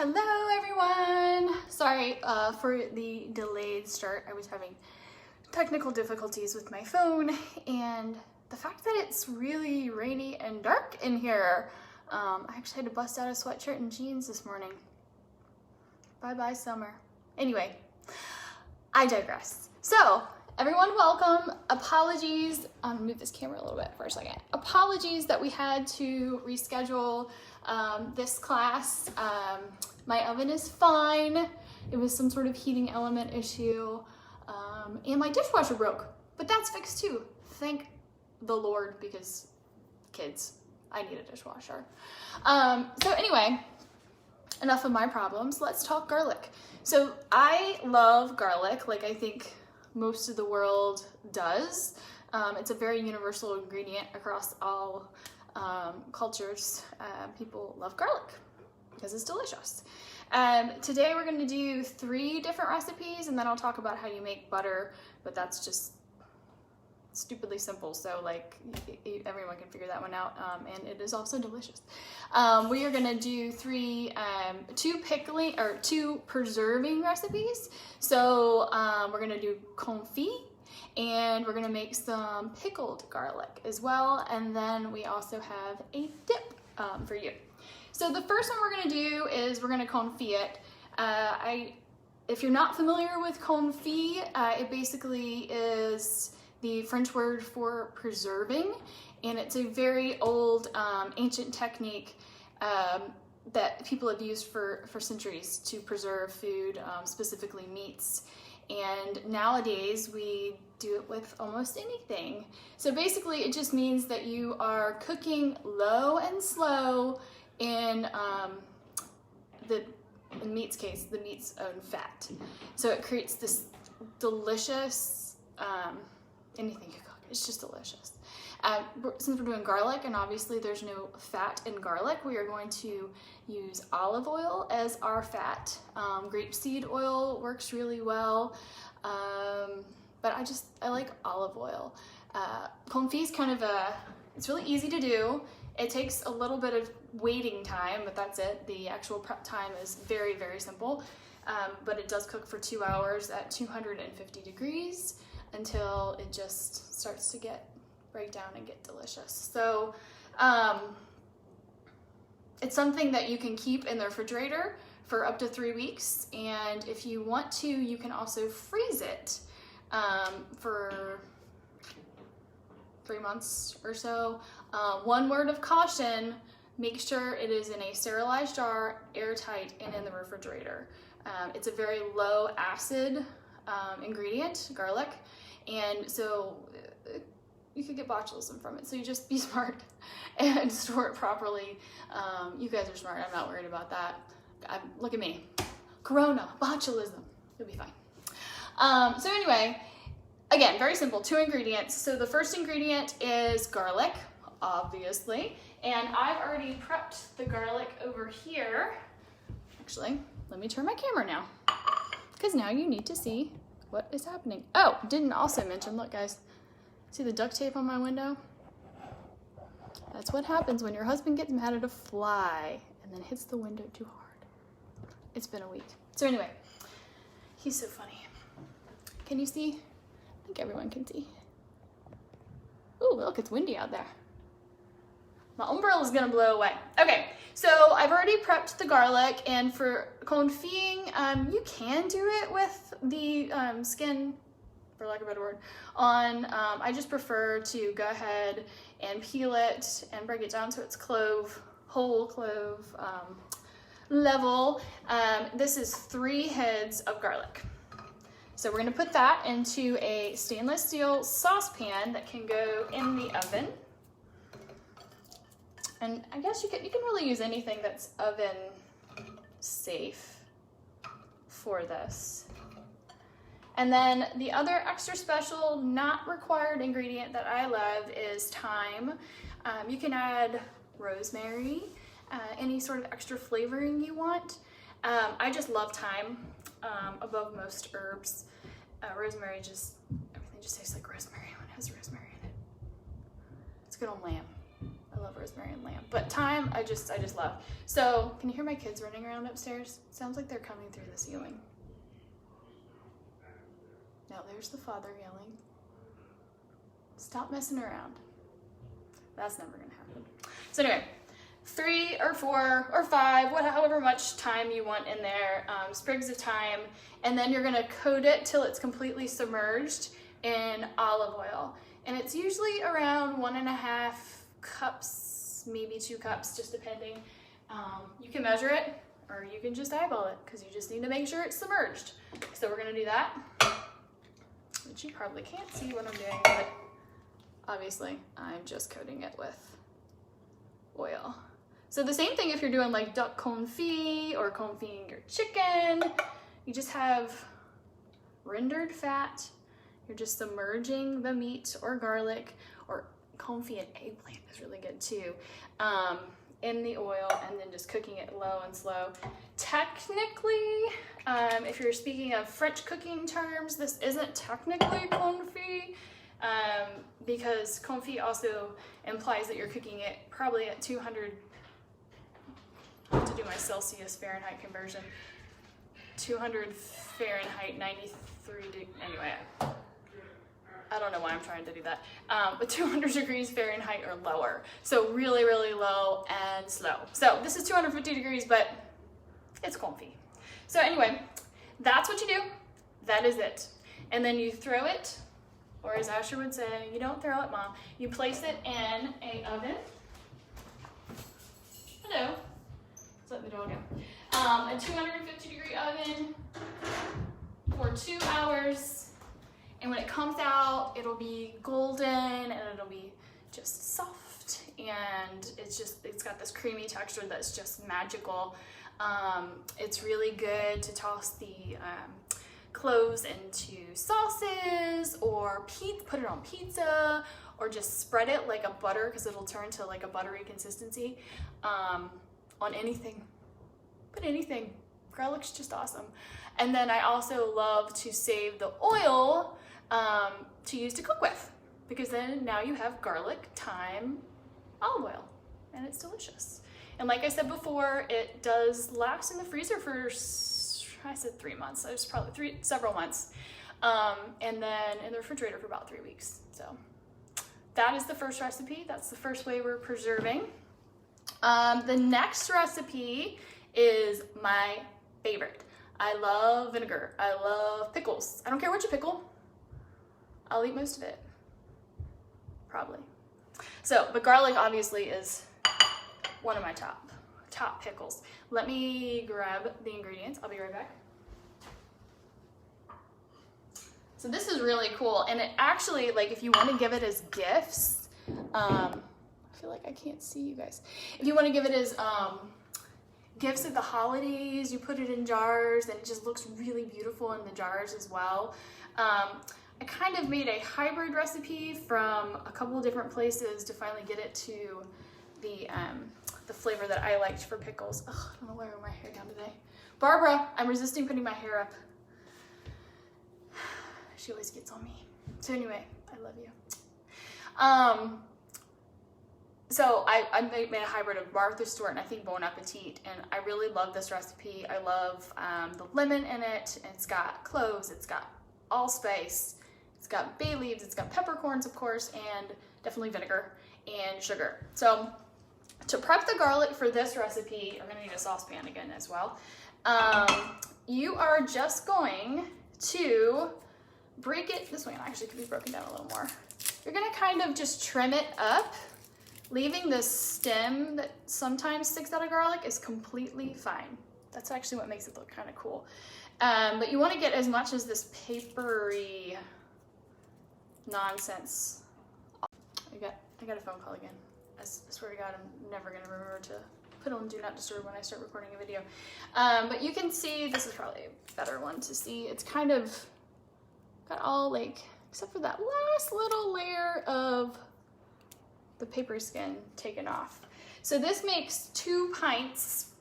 Hello everyone! Sorry for the delayed start. I was having technical difficulties with my phone and the fact that it's really rainy and dark in here. I actually had to bust out a sweatshirt and jeans this morning. Bye-bye summer. Anyway, I digress. So, everyone welcome. Apologies, I'm gonna move this camera a little bit for a second. Apologies that we had to reschedule this class. My oven is fine. It was some sort of heating element issue. And my dishwasher broke, but that's fixed too. Thank the Lord, because kids, I need a dishwasher. So anyway, enough of my problems. Let's talk garlic. So I love garlic, like I think most of the world does. It's a very universal ingredient across all cultures. People love garlic because it's delicious. Today we're going to do 3 different recipes, and then I'll talk about how you make butter, but that's just stupidly simple, so like everyone can figure that one out, and it is also delicious. We are going to do 2 preserving recipes. So we're going to do confit, and we're going to make some pickled garlic as well, and then we also have a dip for you. So the first one we're going to do is we're going to confit it. If you're not familiar with confit, it basically is the French word for preserving, and it's a very old ancient technique that people have used for centuries to preserve food, specifically meats. And nowadays we do it with almost anything. So basically it just means that you are cooking low and slow in in meat's case, the meat's own fat. So it creates this delicious, anything you cook, it's just delicious. Since we're doing garlic, and obviously there's no fat in garlic, we are going to use olive oil as our fat. Grapeseed oil works really well, but I like olive oil. Confit is kind of it's really easy to do. It takes a little bit of waiting time, but that's it. The actual prep time is very, very simple, but it does cook for 2 hours at 250 degrees until it just starts to break down and get delicious. So it's something that you can keep in the refrigerator for up to 3 weeks, and if you want to, you can also freeze it for 3 months or so. One word of caution: make sure it is in a sterilized jar, airtight, and in the refrigerator. It's a very low acid ingredient, garlic, and so you could get botulism from it. So you just be smart and store it properly. You guys are smart. I'm not worried about that. Look at me. Corona, botulism. You'll be fine. So anyway, again, very simple, 2 ingredients. So the first ingredient is garlic, obviously, and I've already prepped the garlic over here. Actually, let me turn my camera now, because now you need to see what is happening. Oh, didn't also mention, look guys, see the duct tape on my window? That's what happens when your husband gets mad at a fly and then hits the window too hard. It's been a week. So anyway, he's so funny. Can you see? I think everyone can see. Ooh, look, it's windy out there. My umbrella's gonna blow away. Okay, so I've already prepped the garlic, and for confiting, you can do it with the skin, for lack of a better word, on. I just prefer to go ahead and peel it and break it down so it's whole clove level. This is 3 heads of garlic. So we're gonna put that into a stainless steel saucepan that can go in the oven. And I guess you can really use anything that's oven safe for this. And then the other extra special, not required ingredient that I love is thyme. You can add rosemary, any sort of extra flavoring you want. I just love thyme above most herbs. Rosemary, everything just tastes like rosemary when it has rosemary in it. It's good on lamb. I love rosemary and lamb, but thyme I just love. So can you hear my kids running around upstairs? Sounds like they're coming through the ceiling. Now there's the father yelling. Stop messing around. That's never gonna happen. So anyway, 3 or 4 or 5, however much thyme you want in there, sprigs of thyme, and then you're gonna coat it till it's completely submerged in olive oil. And it's usually around 1.5 cups, maybe 2 cups, just depending. You can measure it, or you can just eyeball it, because you just need to make sure it's submerged. So we're gonna do that, which you probably can't see what I'm doing, but obviously I'm just coating it with oil. So the same thing if you're doing like duck confit or confiting your chicken. You just have rendered fat. You're just submerging the meat or garlic, or confit and eggplant is really good too, in the oil, and then just cooking it low and slow. Technically, if you're speaking of French cooking terms, this isn't technically confit, because confit also implies that you're cooking it probably at 200, I have to do my Celsius Fahrenheit conversion, 200 Fahrenheit, 93 degrees, anyway, I don't know why I'm trying to do that, but 200 degrees Fahrenheit or lower. So really, really low and slow. So this is 250 degrees, but it's confit. So anyway, that's what you do. That is it. And then you throw it, or as Asher would say, you don't throw it, Mom. You place it in an oven. Hello. Let's let the dog go. A 250 degree oven for 2 hours. And when it comes out, it'll be golden and it'll be just soft, and it's got this creamy texture that's just magical. It's really good to toss the cloves into sauces, or put it on pizza, or just spread it like a butter, because it'll turn to like a buttery consistency, on anything. Put anything. Garlic's just awesome. And then I also love to save the oil to use to cook with, because then now you have garlic, thyme, olive oil, and it's delicious. And like I said before, it does last in the freezer for, I said 3 months, so it's probably several months, and then in the refrigerator for about 3 weeks. So that is the first recipe. That's the first way we're preserving. The next recipe is my favorite. I love vinegar. I love pickles. I don't care what you pickle. I'll eat most of it, probably. So, but garlic obviously is one of my top pickles. Let me grab the ingredients. I'll be right back. So this is really cool, and it actually, like, if you want to give it as gifts, I feel like I can't see you guys. If you want to give it as gifts at the holidays, you put it in jars, and it just looks really beautiful in the jars as well. I kind of made a hybrid recipe from a couple different places to finally get it to the flavor that I liked for pickles. Ugh, I don't know why I wear my hair down today. Barbara, I'm resisting putting my hair up. She always gets on me. So anyway, I love you. So I made a hybrid of Martha Stewart and I think Bon Appetit, and I really love this recipe. I love the lemon in it. It's got cloves, it's got allspice, it's got bay leaves, it's got peppercorns, of course, and definitely vinegar and sugar. So to prep the garlic for this recipe, you're gonna need a saucepan again as well. You are just going to break it, this one actually could be broken down a little more. You're gonna kind of just trim it up. Leaving the stem that sometimes sticks out of garlic is completely fine. That's actually what makes it look kind of cool. But you want to get as much as this papery nonsense. I got a phone call again. I swear to God, I'm never going to remember to put on Do Not Disturb when I start recording a video. But you can see, this is probably a better one to see. It's kind of got all, like, except for that last little layer of the paper skin taken off. So this makes 2 pints.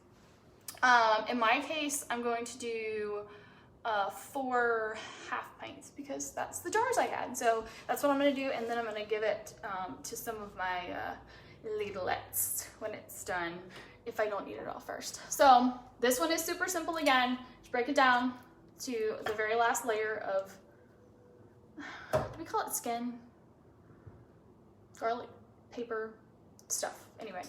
In my case, I'm going to do 4 half pints because that's the jars I had. So that's what I'm gonna do, and then I'm gonna give it to some of my leadlets when it's done, if I don't eat it all first. So this one is super simple again. Just break it down to the very last layer of, do we call it skin? Garlic, paper, stuff. Anyway,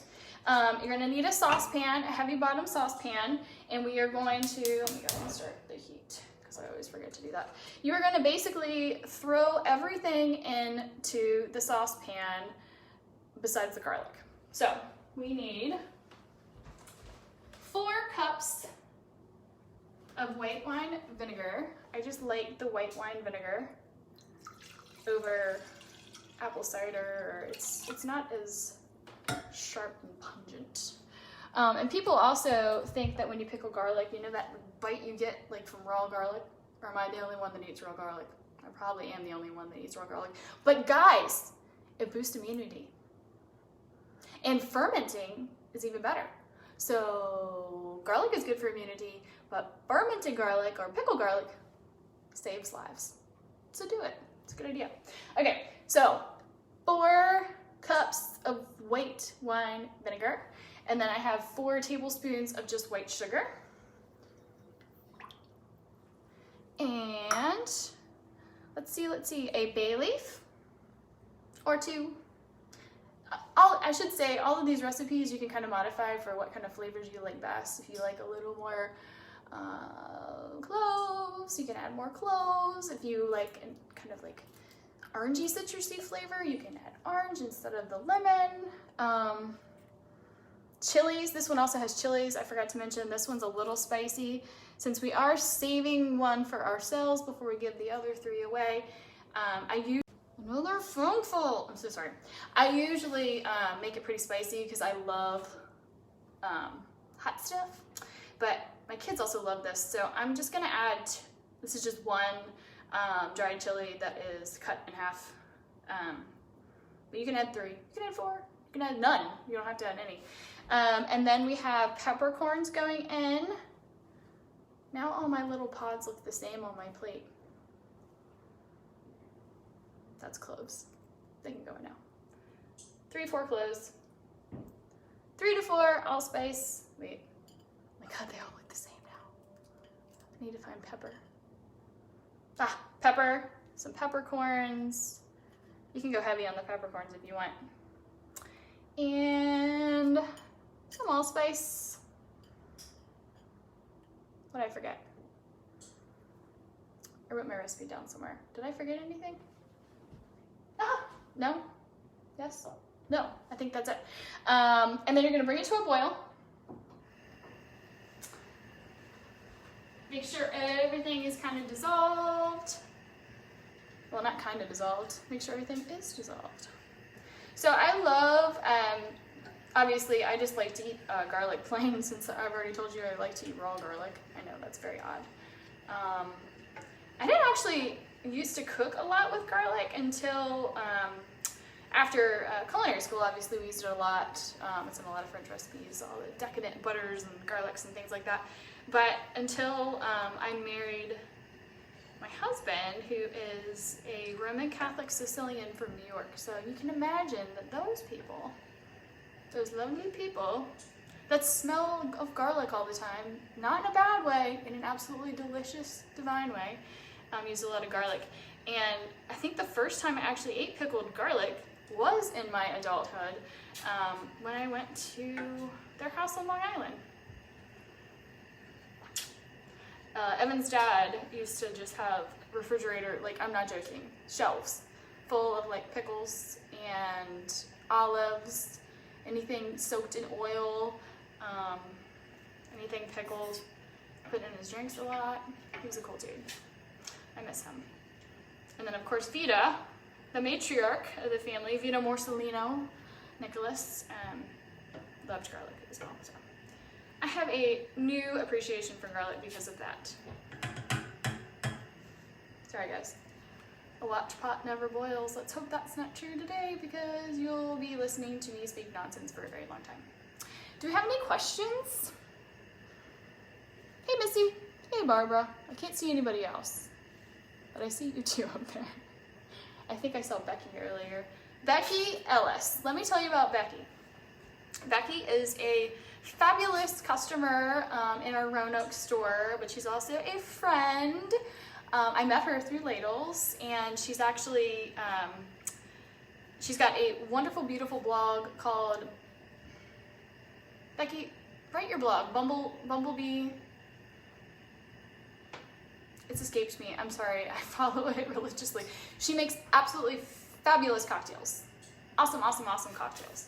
you're gonna need a saucepan, a heavy bottom saucepan, and we are going to, let me go ahead and start the heat, because I always forget to do that. You are gonna basically throw everything into the saucepan besides the garlic. So we need 4 cups of white wine vinegar. I just like the white wine vinegar over apple cider. It's not as sharp and pungent. And people also think that when you pickle garlic, you know that bite you get like from raw garlic? Or am I the only one that eats raw garlic? I probably am the only one that eats raw garlic. But guys, it boosts immunity. And fermenting is even better. So garlic is good for immunity, but fermented garlic or pickled garlic saves lives. So do it. It's a good idea. Okay, so 4 cups of white wine vinegar, and then I have 4 tablespoons of just white sugar. And let's see, a bay leaf or 2. I should say all of these recipes you can kind of modify for what kind of flavors you like best. If you like a little more cloves, you can add more cloves. If you like kind of like orangey citrusy flavor, you can add orange instead of the lemon. Chilies, this one also has chilies. I forgot to mention this one's a little spicy. Since we are saving one for ourselves before we give the other 3 away, I use another spoonful. I'm so sorry. I usually make it pretty spicy because I love hot stuff, but my kids also love this. So I'm just gonna add, this is just 1 dried chili that is cut in half. But you can add 3, you can add 4, you can add none. You don't have to add any. And then we have peppercorns going in. Now all my little pods look the same on my plate. That's cloves. They can go in now. 3-4 cloves. 3 to 4 allspice. Wait. Oh my God, they all look the same now. I need to find pepper. Ah, pepper. Some peppercorns. You can go heavy on the peppercorns if you want. And some allspice. What did I forget? I wrote my recipe down somewhere. Did I forget anything? Ah, no? Yes? No, I think that's it. And then you're gonna bring it to a boil. Make sure everything is kind of dissolved. Well, not kind of dissolved. Make sure everything is dissolved. So I love, obviously I just like to eat garlic plain, since I've already told you I like to eat raw garlic. I know that's very odd. I didn't actually used to cook a lot with garlic until after culinary school. Obviously we used it a lot. It's in a lot of French recipes, all the decadent butters and garlics and things like that. But until I married my husband, who is a Roman Catholic Sicilian from New York. So you can imagine that those people, those lovely people that smell of garlic all the time, not in a bad way, in an absolutely delicious, divine way, use a lot of garlic. And I think the first time I actually ate pickled garlic was in my adulthood, when I went to their house on Long Island. Evan's dad used to just have refrigerator, like I'm not joking, shelves full of like pickles and olives, anything soaked in oil, anything pickled, put in his drinks a lot. He was a cool dude. I miss him. And then of course Vita, the matriarch of the family, Vita Morcellino, Nicholas, loved garlic as well. So I have a new appreciation for garlic because of that. Sorry guys. A watch pot never boils. Let's hope that's not true today, because you'll be listening to me speak nonsense for a very long time. Do we have any questions? Hey Missy. Hey Barbara. I can't see anybody else, but I see you two up there. I think I saw Becky earlier. Becky Ellis. Let me tell you about Becky. Becky is a fabulous customer in our Roanoke store, but she's also a friend. I met her through Ladles, and she's actually, she's got a wonderful, beautiful blog called, Becky, write your blog, Bumblebee. It's escaped me. I'm sorry. I follow it religiously. She makes absolutely fabulous cocktails. Awesome, awesome, awesome cocktails.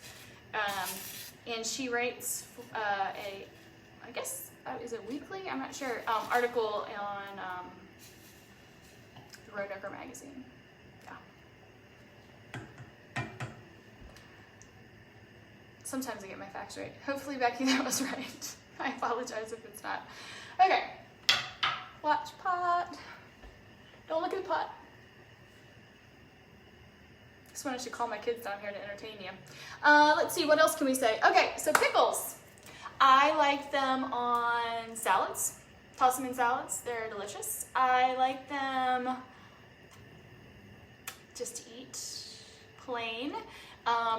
And she writes I guess, is it weekly? I'm not sure. Article on the Roanoke magazine. Yeah. Sometimes I get my facts right. Hopefully, Becky, that was right. I apologize if it's not. Okay. Watch pot. Don't look at the pot. That's when I should call my kids down here to entertain you. Let's see, what else can we say? Okay, so pickles. I like them on salads. Toss them in salads. They're delicious. I like them just to eat plain.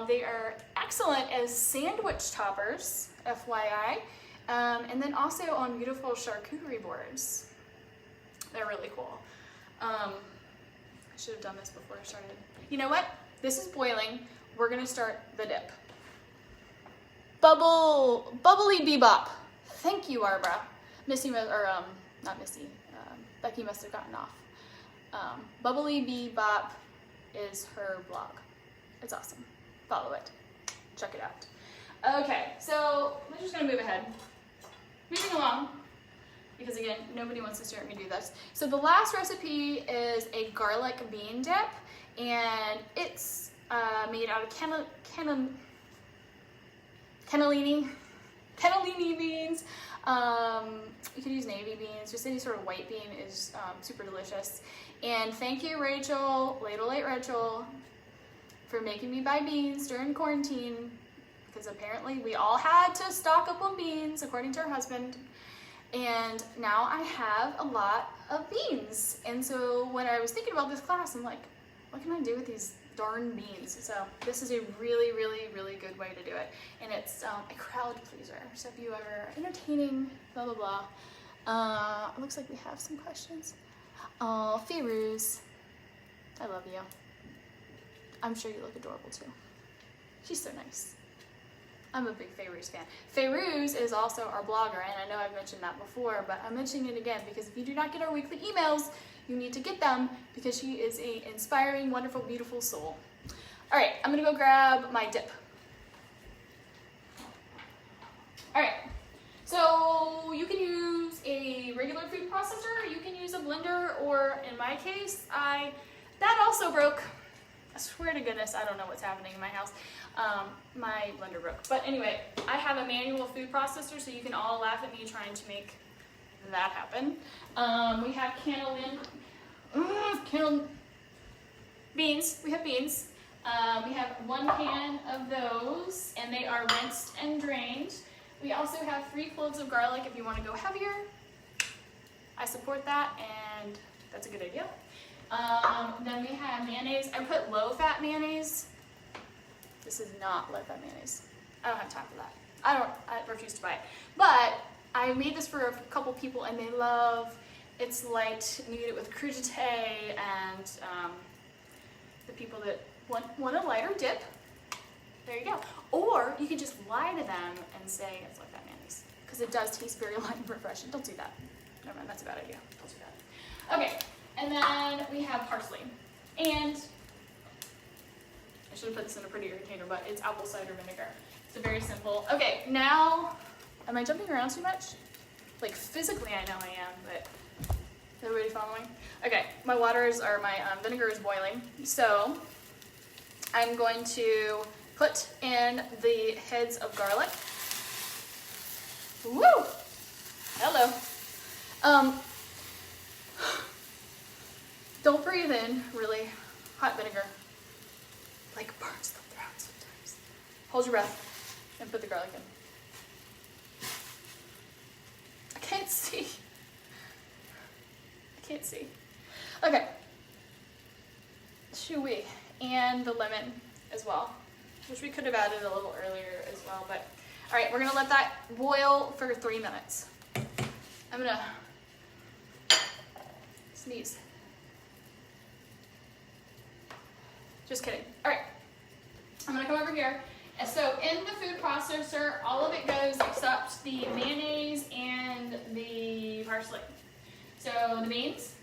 They are excellent as sandwich toppers, FYI. And then also on beautiful charcuterie boards. They're really cool. I should have done this before I started. You know what? This is boiling. We're gonna start the dip. Bubbly Bebop. Thank you, Arbra. Not Missy. Becky must have gotten off. Bubbly Bebop is her blog. It's awesome. Follow it. Check it out. Okay, so we're just gonna move ahead. Moving along. Because again, nobody wants to stare at me do this. So the last recipe is a garlic bean dip, and it's made out of cannellini beans. You could use navy beans, just any sort of white bean is super delicious. And thank you, Rachel, Ladle 8 Rachel, for making me buy beans during quarantine, because apparently we all had to stock up on beans, according to her husband. And now I have a lot of beans. And so when I was thinking about this class, I'm like, what can I do with these darn beans? So this is a really, really, really good way to do it. And it's a crowd pleaser. So if you ever entertaining, blah, blah, blah. It looks like we have some questions. Oh, Ferouz, I love you. I'm sure you look adorable too. She's so nice. I'm a big Ferouz fan. Ferouz is also our blogger, and I know I've mentioned that before, but I'm mentioning it again because if you do not get our weekly emails, you need to get them because she is an inspiring, wonderful, beautiful soul. All right, I'm gonna go grab my dip. All right, so you can use a regular food processor, you can use a blender, or in my case, that also broke. I swear to goodness, I don't know what's happening in my house. My blender broke. But anyway, I have a manual food processor, so you can all laugh at me trying to make that happen. We have beans. We have beans. We have 1 can of those, and they are rinsed and drained. We also have 3 cloves of garlic if you want to go heavier. I support that, and that's a good idea. Then we have mayonnaise. I put low-fat mayonnaise. This is not low-fat mayonnaise. I don't have time for that. I refuse to buy it. But I made this for a couple people, and they love, it's light, and you get it with crudité, and the people that want a lighter dip, there you go. Or you can just lie to them and say it's low-fat mayonnaise, because it does taste very light and refreshing. Don't do that. Never mind, that's a bad idea. Don't do that. Okay. And then we have parsley. And I should have put this in a prettier container, but it's apple cider vinegar. So very simple. Okay, now, am I jumping around too much? Like physically I know I am, but is everybody following? Okay, my vinegar is boiling. So I'm going to put in the heads of garlic. Woo! Hello. Don't breathe in really hot vinegar. Like burns the throat sometimes. Hold your breath and put the garlic in. I can't see. Okay. Chewy. And the lemon as well. which we could have added a little earlier as well, but all right, we're gonna let that boil for 3 minutes. I'm gonna sneeze. Just kidding. All right, I'm gonna come over here. And so in the food processor, all of it goes except the mayonnaise and the parsley. So the beans,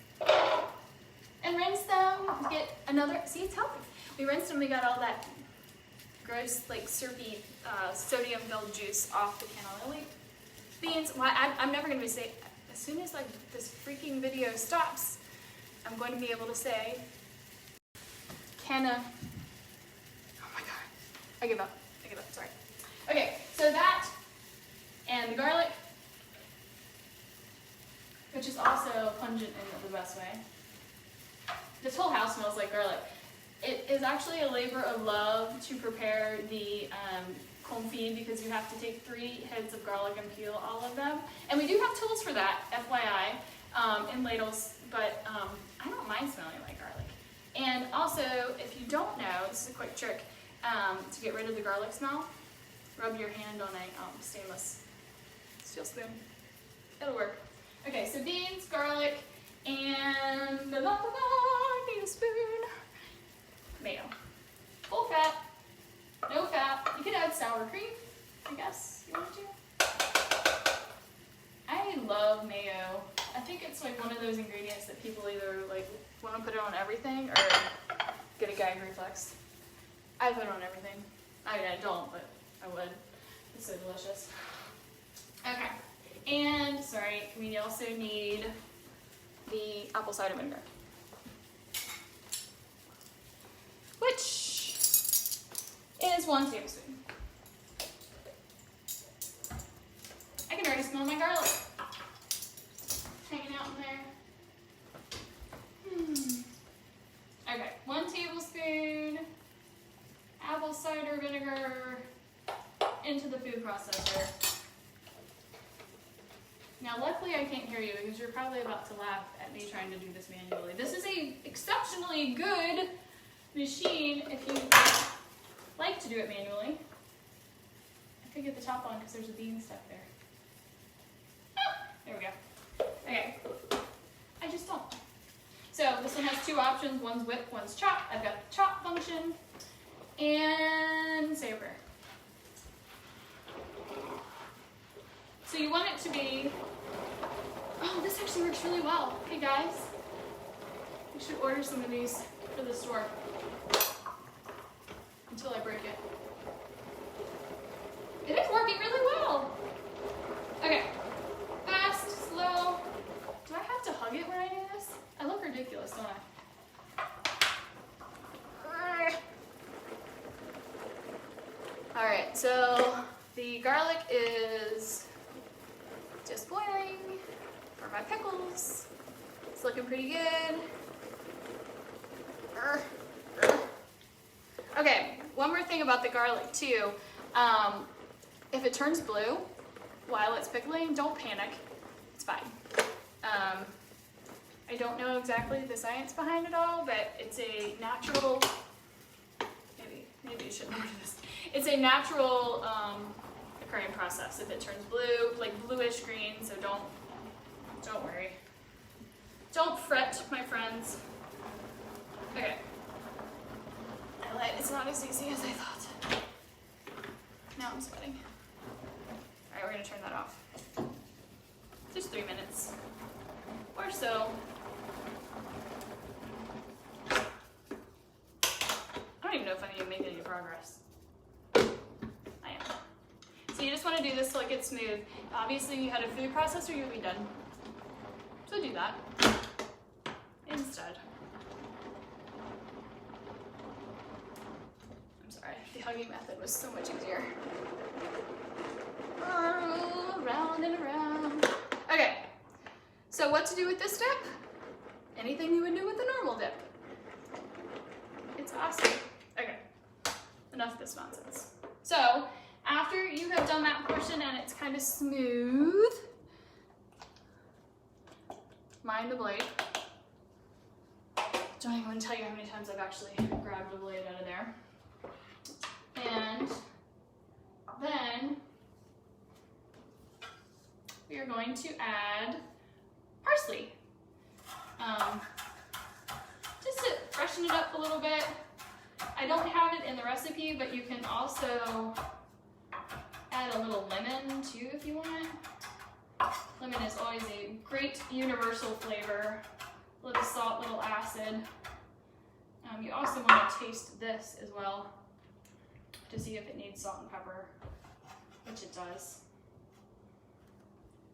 and rinse them to get another, see, it's healthy. We rinsed them, we got all that gross, like syrupy, sodium-filled juice off the cannella leaf. Beans, well, I'm never gonna say, as soon as like this freaking video stops, I'm going to be able to say, oh my God, I give up, sorry. Okay, so that, and the garlic, which is also pungent in the best way. This whole house smells like garlic. It is actually a labor of love to prepare the confit because you have to take 3 heads of garlic and peel all of them. And we do have tools for that, FYI, in ladles, but I don't mind smelling like garlic. And also, if you don't know, this is a quick trick to get rid of the garlic smell. Rub your hand on a stainless steel spoon. It'll work. Okay, so beans, garlic, and I need a spoon. Mayo. Full fat, no fat. You can add sour cream, I guess you want to. I love mayo. I think it's like one of those ingredients that people either like want to put it on everything or get a gag reflex. I put it on everything. I mean, I don't, but I would. It's so delicious. Okay. And, sorry, we also need the apple cider vinegar, which is 1 tablespoon. I can already smell my garlic hanging out in there. Okay, 1 tablespoon apple cider vinegar into the food processor. Now, luckily I can't hear you because you're probably about to laugh at me trying to do this manually. This is a exceptionally good machine if you like to do it manually. I could get the top on because there's a bean stuck there. There we go. Okay. I just don't. So this one has 2 options. One's whip, one's chop. I've got the chop function. And say a prayer. So you want it to be, oh, this actually works really well. Hey guys, we should order some of these for the store until I break it. It is working really well. Okay, fast, slow. Do I have to hug it when I do this? I look ridiculous, don't I? All right, so the garlic is just boiling for my pickles. It's looking pretty good. Okay, one more thing about the garlic too. If it turns blue while it's pickling, don't panic. It's fine. I don't know exactly the science behind it all, but it's a natural, maybe you shouldn't order this. It's a natural occurring process. If it turns blue, like bluish green, so don't worry. Don't fret, my friends. Okay. It's not as easy as I thought. Now I'm sweating. All right, we're gonna turn that off. Just 3 minutes or so. I don't even know if I need to make any progress. I am. So you just want to do this till it gets smooth. Obviously, you had a food processor, you'll be done. So do that instead. I'm sorry, the hugging method was so much easier. Around and around. Okay, so what to do with this dip? Anything you would do with a normal dip. It's awesome. Okay, enough of this nonsense. So, after you have done that portion and it's kind of smooth, mind the blade. Don't even want to tell you how many times I've actually grabbed a blade out of there. And then we are going to add parsley. Just to freshen it up a little bit. I don't have it in the recipe, but you can also add a little lemon too if you want. Lemon is always a great universal flavor. A little salt, little acid. You also want to taste this as well to see if it needs salt and pepper, which it does.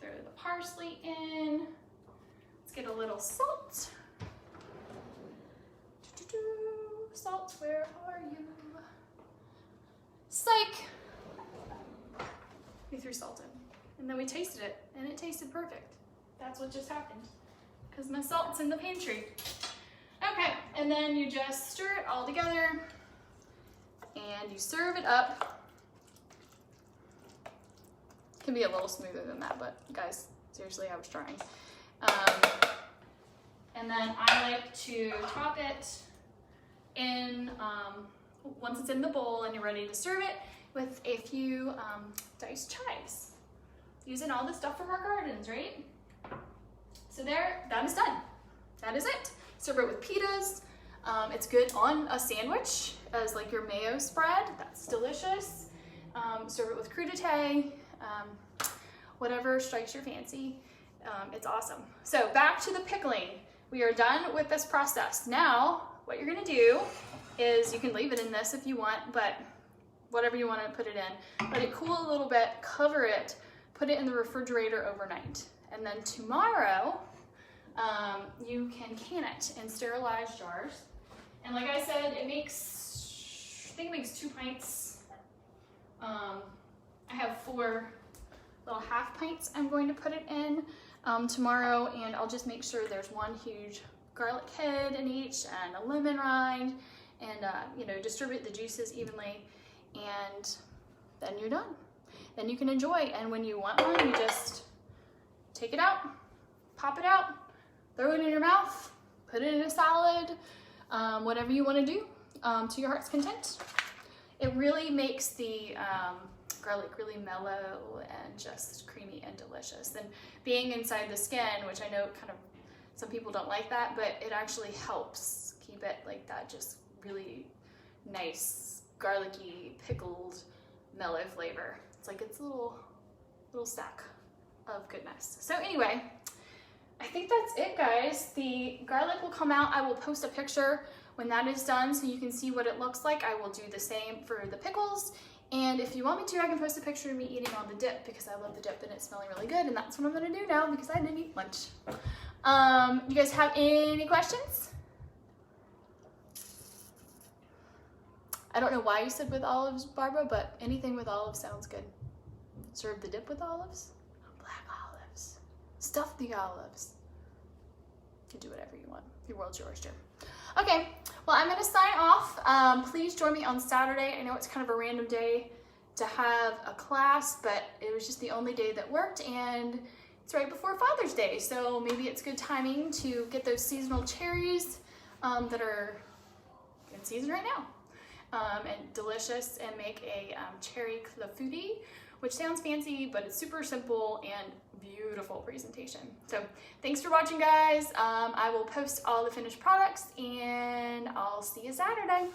Throw the parsley in. Let's get a little salt. Salt, where are you? Psych! We threw salt in, and then we tasted it, and it tasted perfect. That's what just happened, because my salt's in the pantry. Okay, and then you just stir it all together, and you serve it up. It can be a little smoother than that, but guys, seriously, I was trying. And then I like to top it in, once it's in the bowl and you're ready to serve it, with a few diced chives. Using all the stuff from our gardens, right? So there, that is done. That is it. Serve it with pitas. It's good on a sandwich as like your mayo spread. That's delicious. Serve it with crudité, whatever strikes your fancy. It's awesome. So back to the pickling. We are done with this process. Now, what you're gonna do is, you can leave it in this if you want, but whatever you want to put it in. Let it cool a little bit, cover it, put it in the refrigerator overnight. And then tomorrow, you can can it in sterilized jars. And like I said, it makes, I think it makes 2 pints. I have 4 little half pints I'm going to put it in tomorrow, and I'll just make sure there's 1 huge garlic head in each and a lemon rind, and you know, distribute the juices evenly, and then you're done. Then you can enjoy, and when you want one, you just take it out, pop it out, throw it in your mouth, put it in a salad, whatever you want to do to your heart's content. It really makes the garlic really mellow and just creamy and delicious. And being inside the skin, which I know kind of some people don't like that, but it actually helps keep it like that, just really nice, garlicky, pickled, mellow flavor. It's like it's a little stack of goodness. So anyway, I think that's it, guys. The garlic will come out. I will post a picture when that is done so you can see what it looks like. I will do the same for the pickles. And if you want me to, I can post a picture of me eating on the dip, because I love the dip and it's smelling really good. And that's what I'm gonna do now, because I didn't eat lunch. You guys have any questions? I don't know why you said with olives, Barbara, but anything with olives sounds good. Serve the dip with olives, black olives, stuff the olives. You can do whatever you want. Your world's yours, Jim. Okay, well, I'm gonna sign off. Please join me on Saturday. I know it's kind of a random day to have a class, but it was just the only day that worked, and it's right before Father's Day, so maybe it's good timing to get those seasonal cherries that are in season right now. And delicious, and make a cherry clafouti, which sounds fancy, but it's super simple and beautiful presentation. So thanks for watching, guys. I will post all the finished products, and I'll see you Saturday.